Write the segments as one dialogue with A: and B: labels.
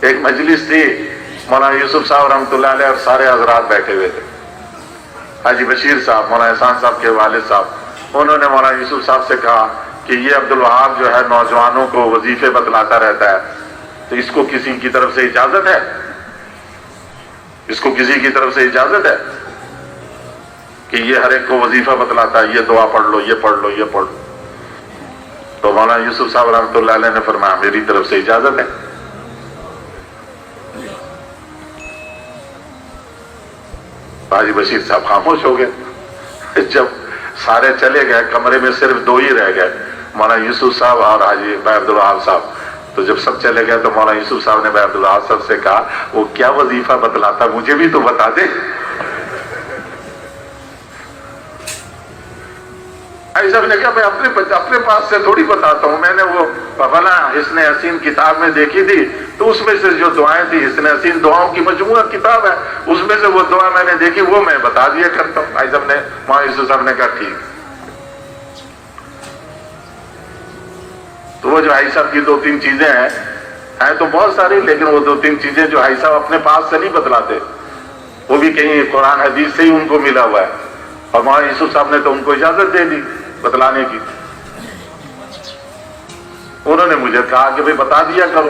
A: ایک مجلس تھی، مولانا یوسف صاحب رحمۃ اللہ علیہ اور سارے حضرات بیٹھے ہوئے تھے، حاجی بشیر صاحب، مولانا احسان صاحب کے والد صاحب، انہوں نے مولانا یوسف صاحب سے کہا کہ یہ عبدالوہاب جو ہے نوجوانوں کو وظیفے بتلاتا رہتا ہے، تو اس کو کسی کی طرف سے اجازت ہے؟ اس کو کسی کی طرف سے اجازت ہے کہ یہ ہر ایک کو وظیفہ بتلاتا ہے، یہ دعا پڑھ لو، یہ پڑھ لو، یہ پڑھ لو؟ تو مولانا یوسف صاحب رحمۃ اللہ علیہ نے فرمایا میری طرف سے اجازت ہے۔ حاجی بشیر صاحب خاموش ہو گئے۔ جب سارے چلے گئے، کمرے میں صرف دو ہی رہ گئے، مولانا یوسف صاحب اور حاجی بھائی عبدالوہاب صاحب۔ تو جب سب چلے گئے تو مولانا یوسف صاحب نے بھائی عبدالوہاب صاحب سے کہا وہ کیا وظیفہ بتلاتا، مجھے بھی تو بتا دے۔ ایسا نے کہا میں اپنے پاس سے تھوڑی بتاتا ہوں، میں نے وہ فلا حسن حسین کتاب میں دیکھی تھی، تو اس میں سے جو دعائیں تھی، حسن حسین دعاؤں کی مجموعہ کتاب ہے، اس میں سے وہ دعا میں نے دیکھی، وہ میں بتا دیا کرتا ہوں۔ ایسا نے مولانا یوسف صاحب نے کہا ٹھیک۔ تو وہ جو حاجی صاحب کی دو تین چیزیں ہیں تو بہت ساری، لیکن وہ دو تین چیزیں جو حاجی صاحب اپنے پاس سے نہیں بتلاتے، وہ بھی کہیں قرآن حدیث سے ہی ان کو ملا ہوا ہے، اور مولانا یوسف صاحب نے تو ان کو اجازت دے دی بتلانے کی۔ انہوں نے مجھے کہا کہ بھئی بتا دیا کرو،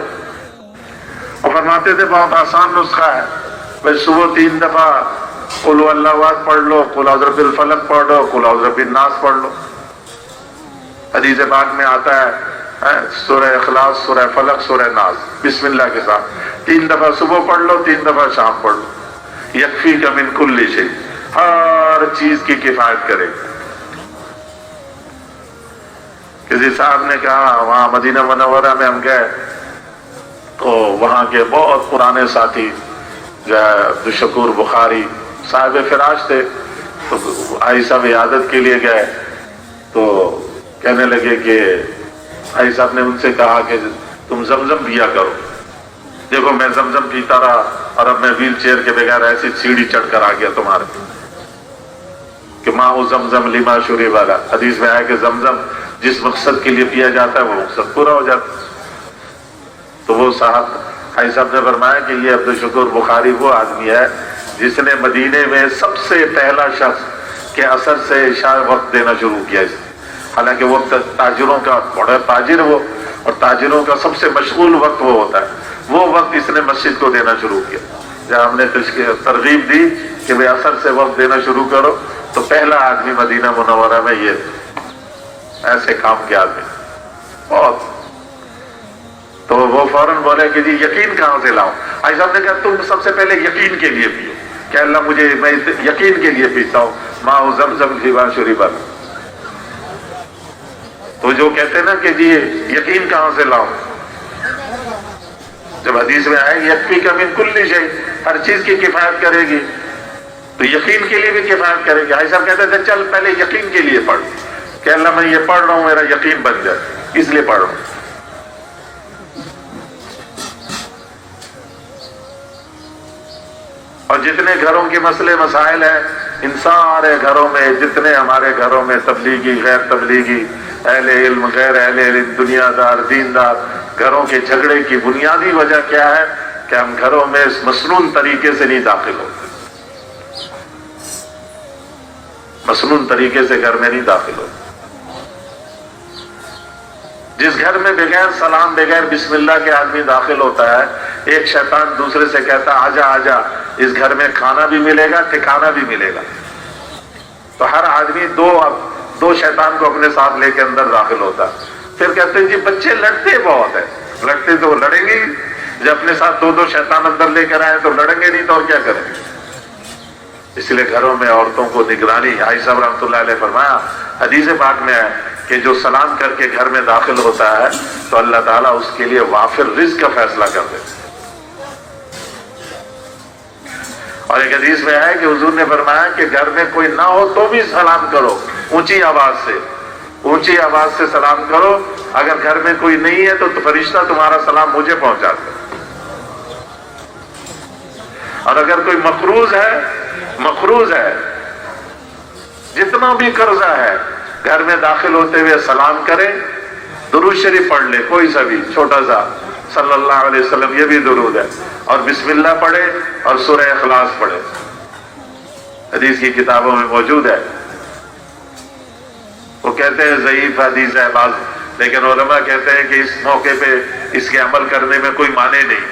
A: اور فرماتے تھے بہت آسان نسخہ ہے، بھئی صبح 3 دفعہ قل هو اللہ احد پڑھ لو، قل اعوذ برب الفلق پڑھ لو، قل اعوذ برب الناس پڑھ لو۔ حدیث پاک میں آتا ہے سورہ اخلاص، سورہ فلق، سورہ ناس بسم اللہ کے ساتھ 3 دفعہ صبح پڑھ لو، 3 دفعہ شام پڑھ لو، یکفیک من کل شیء، ہر چیز کی کفایت کرے۔ کسی صاحب نے کہا وہاں مدینہ منورہ میں ہم گئے تو وہاں کے بہت پرانے ساتھی جو ہے عبدالشکور بخاری صاحب فراش تھے، تو حاجی صاحب عیادت کے لیے گئے تو کہنے لگے کہ حاجی صاحب نے ان سے کہا کہ تم زمزم پیا کرو۔ دیکھو میں زمزم پیتا رہا اور اب میں ویل چیئر کے بغیر ایسی سیڑھی چڑھ کر آ گیا تمہارے، کہ ماء زمزم لما شرب والا حدیث میں آیا کہ زمزم جس مقصد کے لیے پیا جاتا ہے وہ مقصد پورا ہو جاتا ہے۔ تو وہ صاحب حاجی صاحب نے فرمایا کہ یہ عبدالشکور بخاری وہ آدمی ہے جس نے مدینے میں سب سے پہلا شخص کے اثر سے عشاء وقت دینا شروع کیا۔ حالانکہ وہ تاجروں کا بڑا تاجر وہ، اور تاجروں کا سب سے مشغول وقت وہ ہوتا ہے، وہ وقت اس نے مسجد کو دینا شروع کیا۔ جب ہم نے ترغیب دی کہ بھئی اثر سے وقت دینا شروع کرو، تو پہلا آدمی مدینہ منورہ میں یہ ایسے کام کیا آدمی بہت۔ تو وہ فوراً بولے کہ جی یقین کہاں سے لاؤں؟ حاجی صاحب نے کہا تم سب سے پہلے یقین کے لیے پیو، کہ اللہ مجھے میں یقین کے لیے پیتا ہوں، ماء زمزم لما شرب والا۔ تو جو کہتے ہیں نا کہ جی یقین کہاں سے لاؤں، جب حدیث میں آئے یکفیک من کل شیء، ہر چیز کی کفایت کرے گی، تو یقین کے لیے بھی کفایت کرے گی۔ حاجی صاحب کہتے تھے چل پہلے یقین کے لیے پڑھ، کہ اللہ میں یہ پڑھ رہا ہوں میرا یقین بن جائے، اس لیے پڑھ رہا ہوں۔ اور جتنے گھروں کے مسئلے مسائل ہیں، ان سارے گھروں میں، جتنے ہمارے گھروں میں تبلیغی غیر تبلیغی، اہل علم غیر اہل علم، دنیا دار دیندار، گھروں کے جھگڑے کی بنیادی وجہ کیا ہے کہ ہم گھروں میں اس مسنون طریقے سے نہیں داخل ہوتے، مسنون طریقے سے گھر میں نہیں داخل ہوتے۔ جس گھر میں بغیر سلام بغیر بسم اللہ کے آدمی داخل ہوتا ہے، ایک شیطان دوسرے سے کہتا آجا آجا، اس گھر میں کھانا بھی ملے گا ٹھکانا بھی ملے گا۔ تو ہر آدمی دو شیطان کو اپنے ساتھ لے کے اندر داخل ہوتا ہے۔ پھر کہتے ہیں جی بچے لڑتے بہت ہیں، لڑتے تو لڑیں گے، جب اپنے ساتھ دو شیطان اندر لے کر آئے تو لڑیں گے نہیں تو اور کیا کریں گے۔ اس لیے گھروں میں عورتوں کو نگرانی، حاجی صاحب رحمۃ اللہ علیہ فرمایا حدیث پاک میں ہے کہ جو سلام کر کے گھر میں داخل ہوتا ہے تو اللہ تعالیٰ اس کے لیے وافر رزق کا فیصلہ کر دیتا ہے۔ اور ایک حدیث میں ہے کہ حضور نے فرمایا کہ گھر میں کوئی نہ ہو تو بھی سلام کرو، اونچی آواز سے سلام کرو، اگر گھر میں کوئی نہیں ہے تو فرشتہ تمہارا سلام مجھے پہنچاتا ہے۔ اور اگر کوئی مقروض ہے جتنا بھی قرضہ ہے، گھر میں داخل ہوتے ہوئے سلام کرے، درود شریف پڑھ لے، کوئی سا بھی چھوٹا سا صلی اللہ علیہ وسلم، یہ بھی درود ہے، اور بسم اللہ پڑھے اور سورہ اخلاص پڑھے، حدیث کی کتابوں میں موجود ہے۔ وہ کہتے ہیں ضعیف حدیث ہے بعض، لیکن علماء کہتے ہیں کہ اس موقع پہ اس کے عمل کرنے میں کوئی معنی نہیں،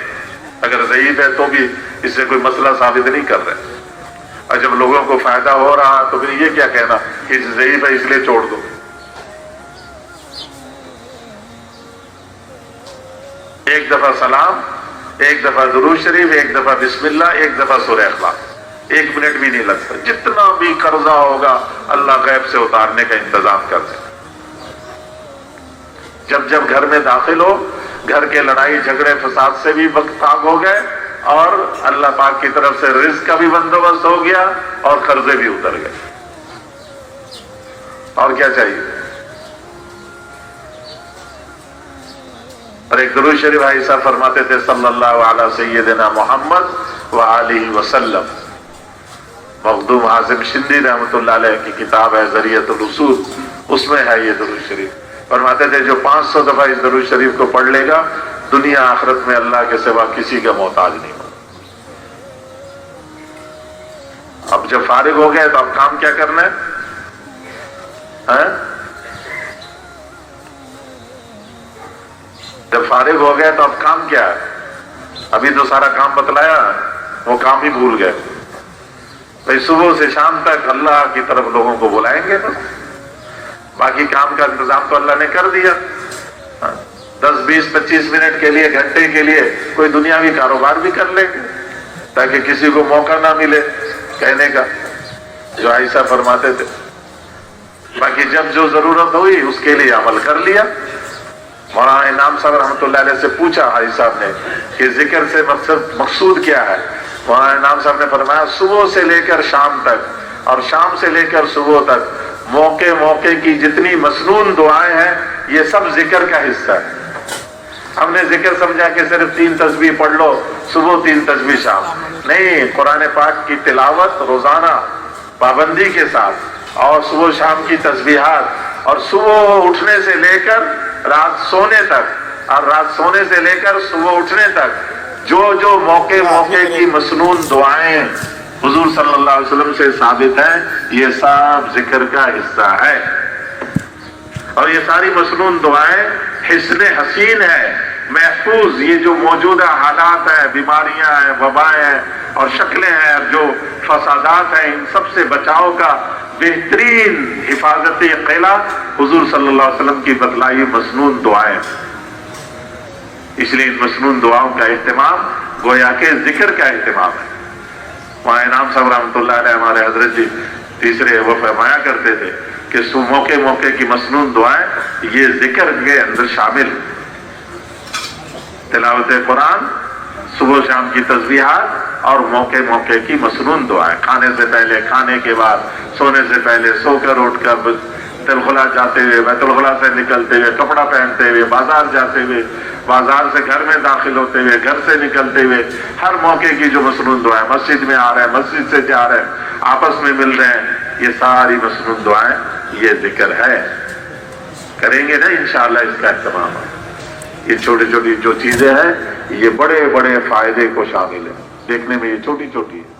A: اگر ضعیف ہے تو بھی اس سے کوئی مسئلہ ثابت نہیں کر رہے، اور جب لوگوں کو فائدہ ہو رہا تو پھر یہ کیا کہنا کہ ضعیف ہے اس لیے چھوڑ دو۔ ایک دفعہ سلام، ایک دفعہ درود شریف، ایک دفعہ بسم اللہ، ایک دفعہ سورہ اخلاص، 1 منٹ بھی نہیں لگتا، جتنا بھی قرضہ ہوگا اللہ غیب سے اتارنے کا انتظام کر دے۔ جب جب گھر میں داخل ہو، گھر کے لڑائی جھگڑے فساد سے بھی پاک ہو گئے، اور اللہ پاک کی طرف سے رزق کا بھی بندوبست ہو گیا، اور قرضے بھی اتر گئے، اور کیا چاہیے۔ اور ایک درود شریف بھائی صاحب فرماتے تھے صلی اللہ علیہ سیدنا محمد وآلہ وسلم، مخدوم حازم شندی رحمۃ اللہ علیہ کی کتاب ہے ذریعۃ الوصول، اس میں ہے یہ درود شریف۔ فرماتے تھے جو 500 دفعہ اس درود شریف کو پڑھ لے گا، دنیا آخرت میں اللہ کے سوا کسی کا محتاج نہیں ہوگا۔ اب جب فارغ ہو گئے تو اب کام کیا کرنا ہے؟ جب فارغ ہو گئے تو اب کام کیا ہے؟ ابھی تو سارا کام بتلایا، وہ کام ہی بھول گئے۔ بھائی صبح سے شام تک اللہ کی طرف لوگوں کو بلائیں گے، بس باقی کام کا انتظام تو اللہ نے کر دیا۔ 10 20 25 منٹ کے لیے، گھنٹے کے لیے کوئی دنیاوی کاروبار بھی کر لیں گے تاکہ کسی کو موقع نہ ملے کہنے کا، جو عائشہ فرماتے تھے۔ باقی جب جو ضرورت ہوئی اس کے لیے عمل کر لیا۔ مولانا انعام صاحب رحمۃ اللہ علیہ سے پوچھا حاجی صاحب نے کہ ذکر سے مقصود کیا ہے؟ مولانا انعام صاحب نے فرمایا صبح سے لے کر شام تک اور شام سے لے کر صبح تک موقع موقع کی جتنی مسنون دعائیں ہیں یہ سب ذکر کا حصہ ہے۔ ہم نے ذکر سمجھا کہ صرف 3 تسبیح پڑھ لو، صبح 3 تسبیح شام، نہیں، قرآن پاک کی تلاوت روزانہ پابندی کے ساتھ، اور صبح شام کی تسبیحات، اور صبح اٹھنے سے لے کر رات سونے تک، اور رات سونے سے لے کر صبح اٹھنے تک جو جو موقع موقع کی مسنون دعائیں حضور صلی اللہ علیہ وسلم سے ثابت ہیں، یہ سب ذکر کا حصہ ہے۔ اور یہ ساری مسنون دعائیں حصن حسین ہے، محفوظ، یہ جو موجودہ حالات ہیں، بیماریاں ہیں، وبائیں ہیں اور شکلیں ہیں، جو فسادات ہیں، ان سب سے بچاؤ کا بہترین حفاظتی قلعہ حضور صلی اللہ علیہ وسلم کی بتلائی مسنون دعائیں۔ اس لیے ان مسنون دعاؤں کا اہتمام گویا کہ ذکر کا اہتمام ہے۔ وہاں انعام صاحب رحمۃ اللہ علیہ ہمارے حضرت جی تیسرے وہ فرمایا کرتے تھے کہ موقع موقع کی مسنون دعائیں یہ ذکر کے اندر شامل، تلاوت قرآن، صبح شام کی تسبیحات اور موقع موقع کی مسنون دعائیں، کھانے سے پہلے، کھانے کے بعد، سونے سے پہلے، سو کر اٹھ کر، بیت الخلا جاتے ہوئے، بیت الخلا سے نکلتے ہوئے، کپڑا پہنتے ہوئے، بازار جاتے ہوئے، بازار سے گھر میں داخل ہوتے ہوئے، گھر سے نکلتے ہوئے، ہر موقع کی جو مسنون دعائیں، مسجد میں آ رہے ہیں، مسجد سے جا رہے ہیں، آپس میں مل رہے ہیں، یہ ساری مسنون دعائیں یہ ذکر ہے۔ کریں گے نا انشاءاللہ اس کا اہتمام۔ یہ چھوٹی چھوٹی جو چیزیں ہیں یہ بڑے بڑے فائدے کو شامل ہیں، دیکھنے میں یہ چھوٹی چھوٹی ہے۔